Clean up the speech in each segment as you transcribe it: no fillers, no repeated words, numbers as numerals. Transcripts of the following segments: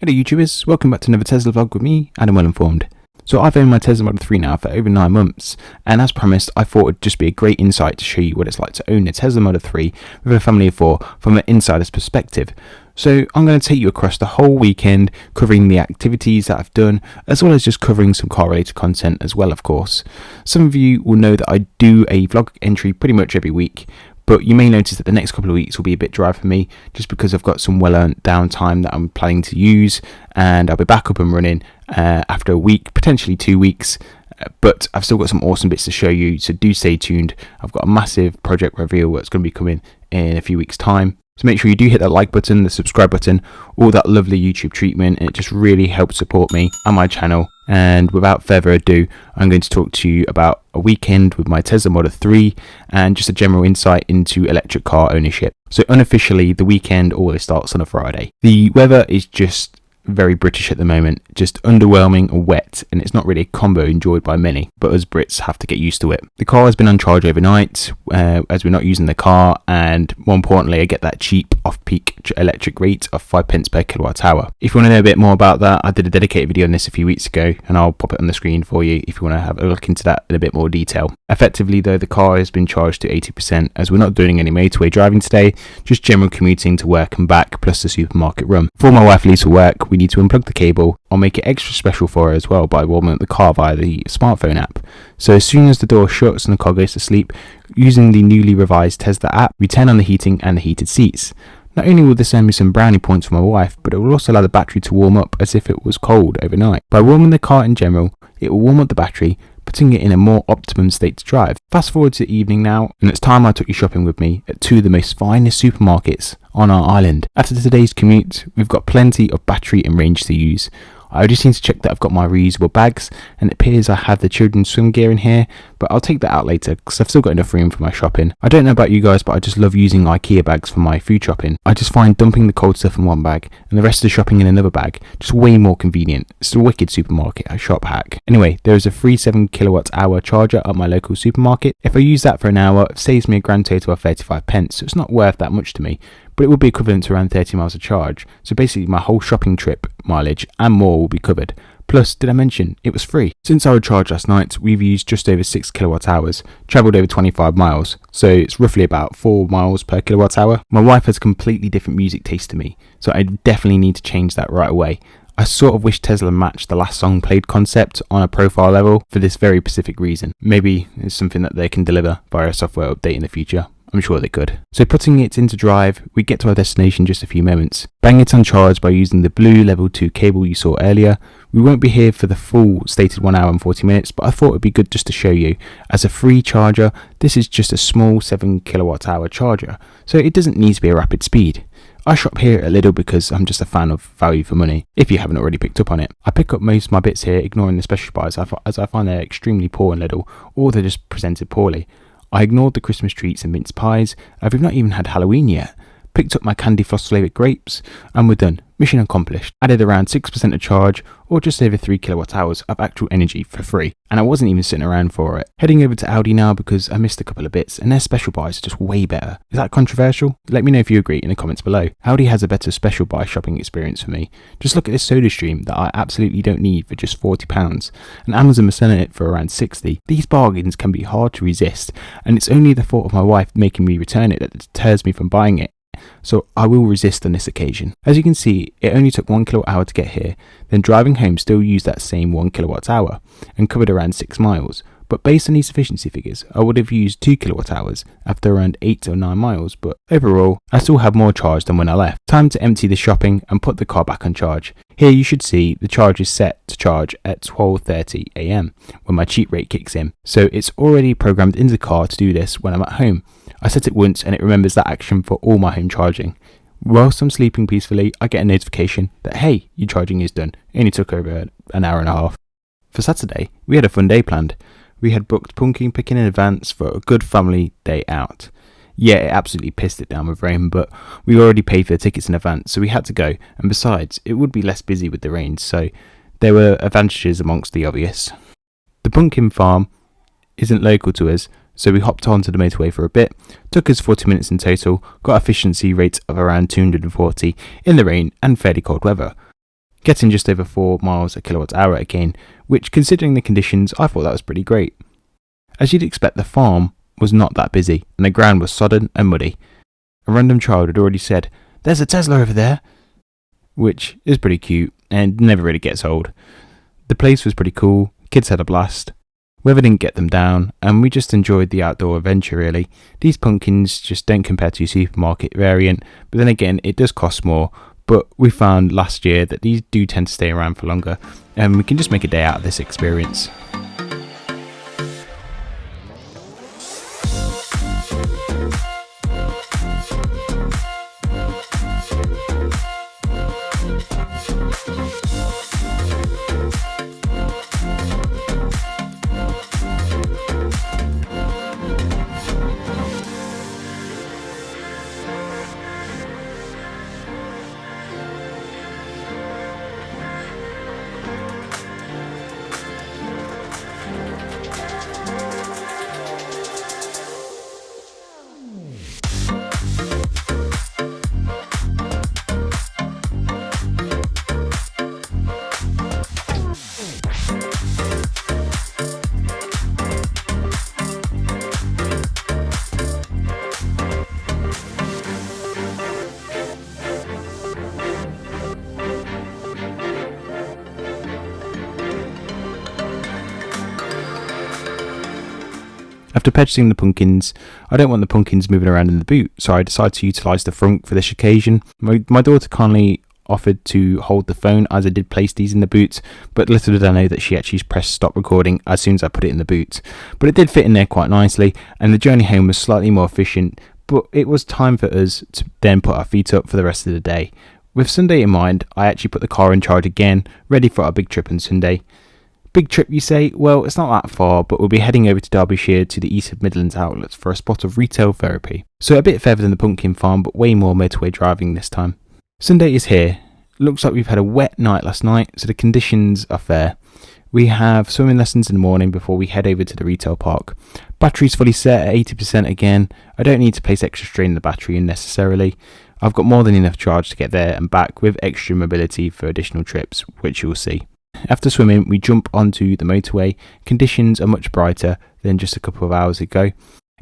Hello YouTubers, welcome back to another Tesla vlog with me, Adam Well Informed. So I've owned my Tesla Model 3 now for over 9 months, and as promised I thought it would just be a great insight to show you what it's like to own a Tesla Model 3 with a family of 4 from an insider's perspective. So I'm going to take you across the whole weekend, covering the activities that I've done, as well as just covering some car related content as well, of course. Some of you will know that I do a vlog entry pretty much every week, but you may notice that the next couple of weeks will be a bit dry for me, just because I've got some well-earned downtime that I'm planning to use, and I'll be back up and running after a week, potentially 2 weeks. But I've still got some awesome bits to show you, so do stay tuned. I've got a massive project reveal that's going to be coming in a few weeks' time. So make sure you do hit that like button, the subscribe button, all that lovely YouTube treatment. It just really helps support me and my channel. And without further ado, I'm going to talk to you about a weekend with my Tesla Model 3 and just a general insight into electric car ownership. So unofficially, the weekend always starts on a Friday. The weather is just very British at the moment, just underwhelming and wet, and it's not really a combo enjoyed by many, but us Brits have to get used to it. The car has been on charge overnight as we're not using the car, and more importantly I get that cheap off-peak electric rate of 5 pence per kilowatt hour. If you want to know a bit more about that, I did a dedicated video on this a few weeks ago, and I'll pop it on the screen for you if you want to have a look into that in a bit more detail. Effectively though, the car has been charged to 80% as we're not doing any motorway driving today, just general commuting to work and back plus the supermarket run. Before my wife leaves for work, we need to unplug the cable. I'll make it extra special for her as well by warming up the car via the smartphone app. So as soon as the door shuts and the car goes to sleep, using the newly revised Tesla app, we turn on the heating and the heated seats. Not only will this earn me some brownie points for my wife, but it will also allow the battery to warm up as if it was cold overnight. By warming the car in general, it will warm up the battery, putting it in a more optimum state to drive. Fast forward to evening now, and it's time I took you shopping with me at two of the most finest supermarkets on our island. After today's commute, we've got plenty of battery and range to use. I just need to check that I've got my reusable bags, and it appears I have the children's swim gear in here, but I'll take that out later because I've still got enough room for my shopping. I don't know about you guys, but I just love using IKEA bags for my food shopping. I just find dumping the cold stuff in one bag and the rest of the shopping in another bag just way more convenient. It's a wicked supermarket shop hack. Anyway, there is a free 7 kilowatt hour charger at my local supermarket. If I use that for an hour, it saves me a grand total of 35 pence, so it's not worth that much to me, but it will be equivalent to around 30 miles of charge. So basically my whole shopping trip mileage and more will be covered. Plus, did I mention it was free? Since our charge last night, we've used just over 6 kilowatt hours, travelled over 25 miles, so it's roughly about 4 miles per kilowatt hour. My wife has completely different music taste to me, so I definitely need to change that right away. I sort of wish Tesla matched the last song played concept on a profile level for this very specific reason. Maybe it's something that they can deliver via a software update in the future. I'm sure they could. So putting it into drive, we get to our destination in just a few moments. Bang it on charge by using the blue level 2 cable you saw earlier. We won't be here for the full stated 1 hour and 40 minutes, but I thought it'd be good just to show you. As a free charger, this is just a small 7 kilowatt hour charger, so it doesn't need to be a rapid speed. I shop here at Lidl because I'm just a fan of value for money, if you haven't already picked up on it. I pick up most of my bits here, ignoring the special buys as I find they're extremely poor in Lidl, or they're just presented poorly. I ignored the Christmas treats and mince pies, we've not even had Halloween yet. Picked up my candy floss flavoured grapes, and we're done. Mission accomplished. Added around 6% of charge, or just over 3 kilowatt hours of actual energy for free. And I wasn't even sitting around for it. Heading over to Aldi now because I missed a couple of bits, and their special buys are just way better. Is that controversial? Let me know if you agree in the comments below. Aldi has a better special buy shopping experience for me. Just look at this soda stream that I absolutely don't need for just £40, and Amazon was selling it for around 60. These bargains can be hard to resist, and it's only the thought of my wife making me return it that deters me from buying it. So I will resist on this occasion. As you can see, it only took 1 kilowatt hour to get here, then driving home still used that same 1 kilowatt hour and covered around 6 miles. But based on these efficiency figures, I would have used 2 kilowatt hours after around 8 or 9 miles, but overall, I still have more charge than when I left. Time to empty the shopping and put the car back on charge. Here you should see the charge is set to charge at 12:30 AM when my cheat rate kicks in. So it's already programmed into the car to do this when I'm at home. I set it once and it remembers that action for all my home charging. Whilst I'm sleeping peacefully, I get a notification that hey, your charging is done. It only took over an hour and a half. For Saturday, we had a fun day planned. We had booked pumpkin picking in advance for a good family day out. Yeah, it absolutely pissed it down with rain, but we already paid for the tickets in advance, so we had to go. And besides, it would be less busy with the rain, so there were advantages amongst the obvious. The pumpkin farm isn't local to us, so we hopped onto the motorway for a bit. Took us 40 minutes in total, got efficiency rate of around 240 in the rain and fairly cold weather. getting just over 4 miles a kilowatt hour again, which considering the conditions I thought that was pretty great. As you'd expect, the farm was not that busy and the ground was sodden and muddy. A random child had already said, "There's a Tesla over there," which is pretty cute and never really gets old. The place was pretty cool, kids had a blast. Weather didn't get them down, and we just enjoyed the outdoor adventure really. These pumpkins just don't compare to your supermarket variant, but then again it does cost more, but we found last year that these do tend to stay around for longer, and we can just make a day out of this experience. After purchasing the pumpkins, I don't want the pumpkins moving around in the boot, so I decided to utilise the front for this occasion. My daughter kindly offered to hold the phone as I did place these in the boot, but little did I know that she actually pressed stop recording as soon as I put it in the boot. But it did fit in there quite nicely, and the journey home was slightly more efficient, but it was time for us to then put our feet up for the rest of the day. With Sunday in mind, I actually put the car in charge again, ready for our big trip on Sunday. Big trip, you say? Well, it's not that far, but we'll be heading over to Derbyshire to the East Midlands outlets for a spot of retail therapy. So a bit further than the pumpkin farm, but way more motorway driving this time. Sunday is here. Looks like we've had a wet night last night, so the conditions are fair. We have swimming lessons in the morning before we head over to the retail park. Battery's fully set at 80% again. I don't need to place extra strain on the battery unnecessarily. I've got more than enough charge to get there and back with extra mobility for additional trips, which you'll see. After swimming, we jump onto the motorway. Conditions are much brighter than just a couple of hours ago.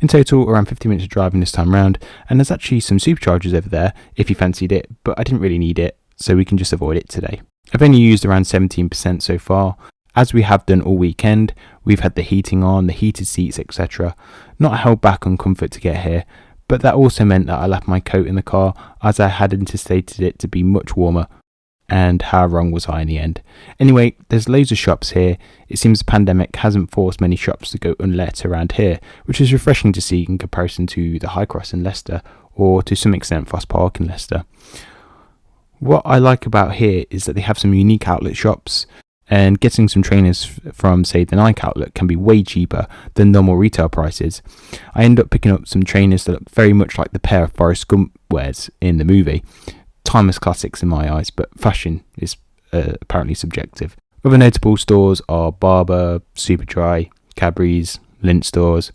In total, around 50 minutes of driving this time round, and there's actually some superchargers over there if you fancied it, but I didn't really need it, so we can just avoid it today. I've only used around 17% so far. As we have done all weekend, we've had the heating on, the heated seats, etc. Not held back on comfort to get here, but that also meant that I left my coat in the car as I had anticipated it to be much warmer. And how wrong was I in the end? Anyway, there's loads of shops here. It seems the pandemic hasn't forced many shops to go unlet around here, which is refreshing to see in comparison to the High Cross in Leicester, or to some extent Foss Park in Leicester. What I like about here is that they have some unique outlet shops, and getting some trainers from, say, the Nike outlet can be way cheaper than normal retail prices. I end up picking up some trainers that look very much like the pair of Forrest Gump wears in the movie. Timeless classics in my eyes, but fashion is apparently subjective. Other notable stores are Barber, Superdry, Cadbury's, Lindt stores.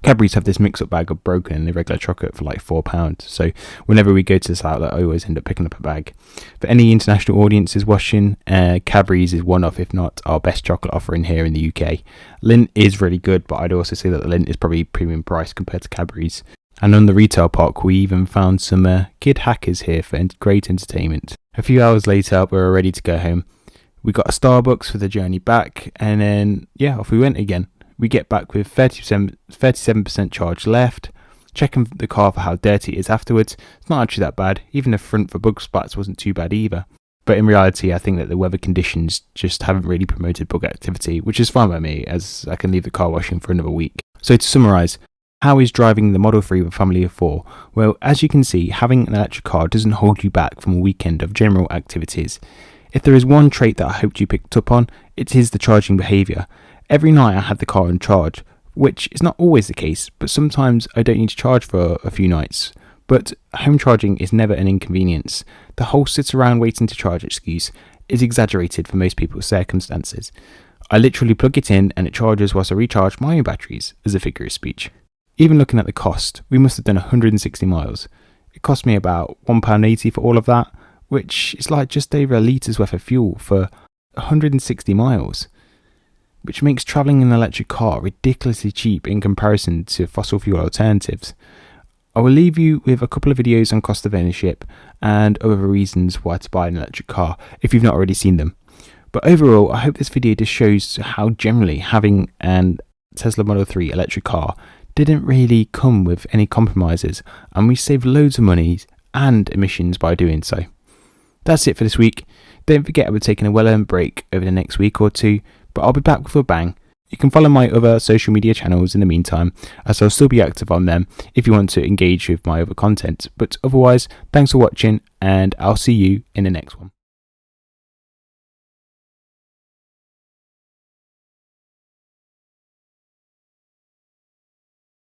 Cadbury's have this mix-up bag of broken and irregular chocolate for like £4, so whenever we go to this outlet I always end up picking up a bag. For any international audiences watching, Cadbury's is one of, if not our best chocolate offering here in the UK. Lindt is really good, but I'd also say that the Lindt is probably premium price compared to Cadbury's. And on the retail park, we even found some kid hackers here for great entertainment. A few hours later, we were ready to go home. We got a Starbucks for the journey back, and then, off we went again. We get back with 37% charge left. Checking the car for how dirty it is afterwards. It's not actually that bad. Even the front for bug spots wasn't too bad either. But in reality, I think that the weather conditions just haven't really promoted bug activity, which is fine by me, as I can leave the car washing for another week. So to summarise, how is driving the Model 3 with a family of 4? Well, as you can see, having an electric car doesn't hold you back from a weekend of general activities. If there is one trait that I hoped you picked up on, it is the charging behaviour. Every night I have the car on charge, which is not always the case, but sometimes I don't need to charge for a few nights. But home charging is never an inconvenience. The whole sit around waiting to charge excuse is exaggerated for most people's circumstances. I literally plug it in and it charges whilst I recharge my own batteries, as a figure of speech. Even looking at the cost, we must have done 160 miles. It cost me about £1.80 for all of that, which is like just over a litre's worth of fuel for 160 miles, which makes travelling in an electric car ridiculously cheap in comparison to fossil fuel alternatives. I will leave you with a couple of videos on cost of ownership and other reasons why to buy an electric car if you've not already seen them. But overall, I hope this video just shows how generally having an Tesla Model 3 electric car didn't really come with any compromises, and we saved loads of money and emissions by doing so. That's it for this week. Don't forget we're taking a well-earned break over the next week or two, but I'll be back with a bang. You can follow my other social media channels in the meantime, as I'll still be active on them if you want to engage with my other content. But otherwise, thanks for watching, and I'll see you in the next one.